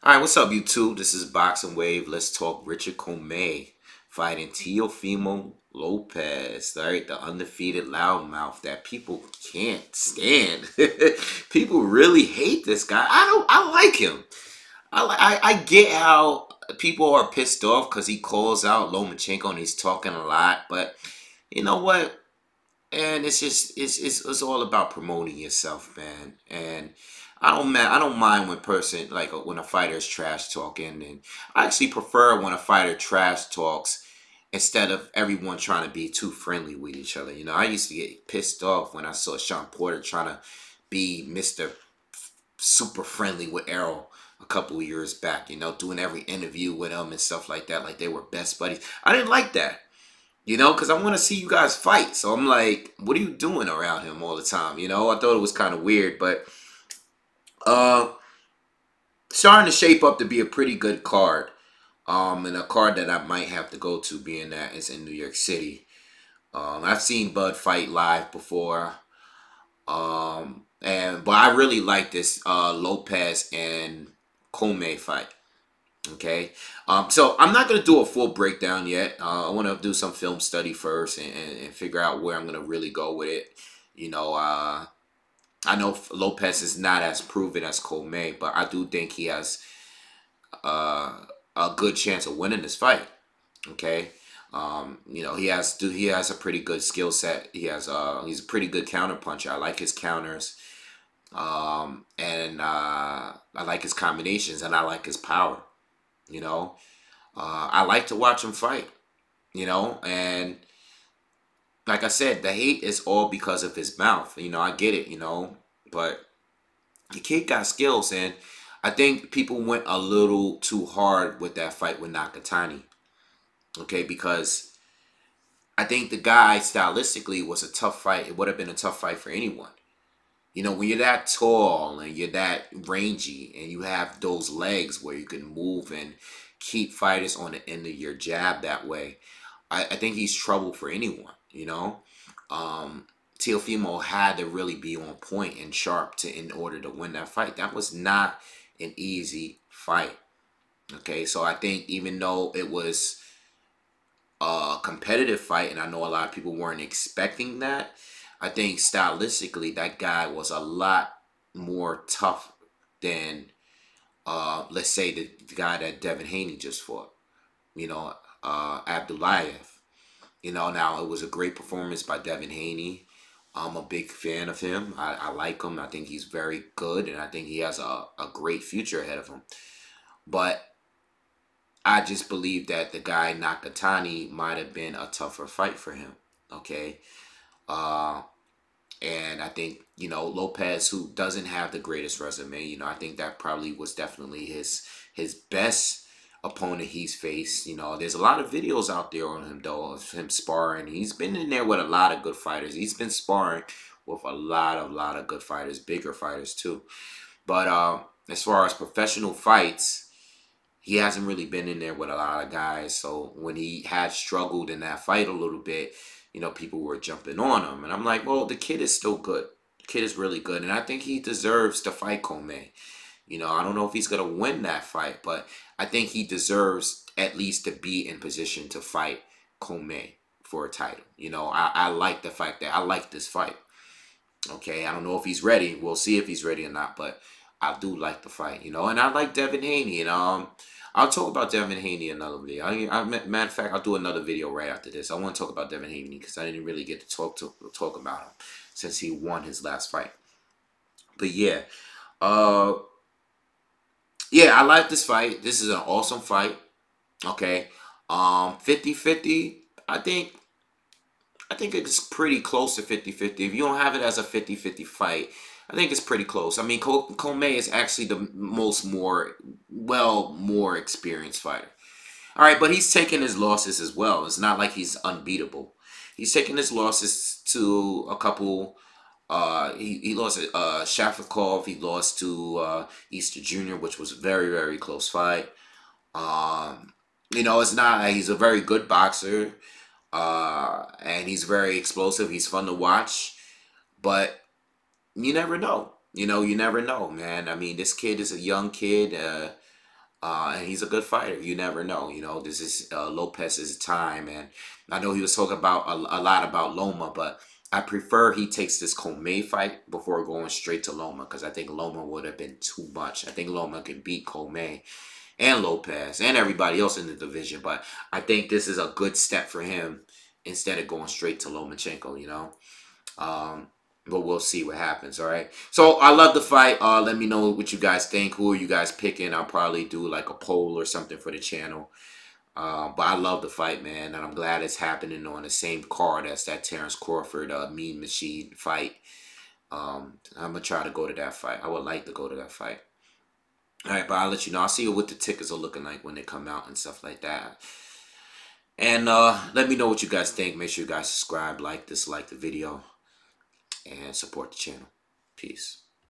All right, what's up, YouTube? This is BoxingWave. Let's talk Richard Commey fighting Teofimo Lopez. All right, the undefeated loudmouth that people can't stand. People really hate this guy. I like him. I get how people are pissed off because he calls out Lomachenko and he's talking a lot. But you know what? And it's just it's all about promoting yourself, man. And I don't mind when person like when a fighter is trash talking, and I actually prefer when a fighter trash talks instead of everyone trying to be too friendly with each other. You know, I used to get pissed off when I saw Sean Porter trying to be Mr. Super friendly with Errol a couple of years back. You know, doing every interview with him and stuff like that, like they were best buddies. I didn't like that. You know, because I want to see you guys fight. So I'm like, what are you doing around him all the time? You know, I thought it was kind of weird, but uh, starting to shape up to be a pretty good card. And a card that I might have to go to, being that it's in New York City. I've seen Bud fight live before. But I really like this Lopez and Commey fight. Okay, so I'm not going to do a full breakdown yet. I want to do some film study first and figure out where I'm going to really go with it. You know, I know Lopez is not as proven as Commey, but I do think he has a good chance of winning this fight. Okay, you know, he has a pretty good skill set. He's a pretty good counter puncher. I like his counters, and I like his combinations, and I like his power. You know, I like to watch him fight. You know, and like I said, the hate is all because of his mouth. You know, I get it. You know, but the kid got skills, and I think people went a little too hard with that fight with Nakatani. Okay, because I think the guy stylistically was a tough fight. It would have been a tough fight for anyone. You know, when you're that tall and you're that rangy and you have those legs where you can move and keep fighters on the end of your jab that way, I think he's trouble for anyone, you know? Teofimo had to really be on point and sharp in order to win that fight. That was not an easy fight. Okay, so I think even though it was a competitive fight, and I know a lot of people weren't expecting that, I think stylistically that guy was a lot more tough than let's say the guy that Devin Haney just fought. You know, Abdulayev. You know, now it was a great performance by Devin Haney. I'm a big fan of him. I like him. I think he's very good, and I think he has a great future ahead of him. But I just believe that the guy Nakatani might have been a tougher fight for him. Okay. Uh, and I think, you know, Lopez, who doesn't have the greatest resume, you know, I think that probably was definitely his best opponent he's faced. You know, there's a lot of videos out there on him, though, of him sparring. He's been in there with a lot of good fighters. He's been sparring with a lot of good fighters, bigger fighters too. But as far as professional fights, he hasn't really been in there with a lot of guys. So when he had struggled in that fight a little bit, you know, people were jumping on him. And I'm like, well, the kid is still good. The kid is really good. And I think he deserves to fight Commey. You know, I don't know if he's going to win that fight, but I think he deserves at least to be in position to fight Commey for a title. You know, I like the fact that I like this fight. Okay, I don't know if he's ready. We'll see if he's ready or not, but I do like the fight, you know. And I like Devin Haney, and I'll talk about Devin Haney another video. Matter of fact, I'll do another video right after this. I want to talk about Devin Haney because I didn't really get to talk about him since he won his last fight. But yeah, uh, yeah, I like this fight. This is an awesome fight. Okay, 50-50. I think it's pretty close to 50-50. If you don't have it as a 50-50 fight, I think it's pretty close. I mean, Commey is actually the more experienced fighter. All right, but he's taking his losses as well. It's not like he's unbeatable. He's taking his losses to a couple. He lost Shafikov. He lost to Easter Jr., which was a very, very close fight. You know, it's not. He's a very good boxer. And he's very explosive. He's fun to watch, but you never know. You know, you never know, man. I mean, this kid is a young kid. And he's a good fighter. You never know. You know, this is Lopez's time, and I know he was talking about a lot about Loma, but I prefer he takes this Commey fight before going straight to Loma, because I think Loma would have been too much. I think Loma can beat Commey and Lopez and everybody else in the division, but I think this is a good step for him instead of going straight to Lomachenko. You know. Um, but we'll see what happens. All right. So I love the fight. Let me know what you guys think. Who are you guys picking? I'll probably do like a poll or something for the channel. But I love the fight, man, and I'm glad it's happening on the same card as that Terrence Crawford Mean Machine fight. I'm gonna try to go to that fight. I would like to go to that fight. All right, but I'll let you know. I'll see what the tickets are looking like when they come out and stuff like that. And let me know what you guys think. Make sure you guys subscribe, like, dislike the video, and support the channel. Peace.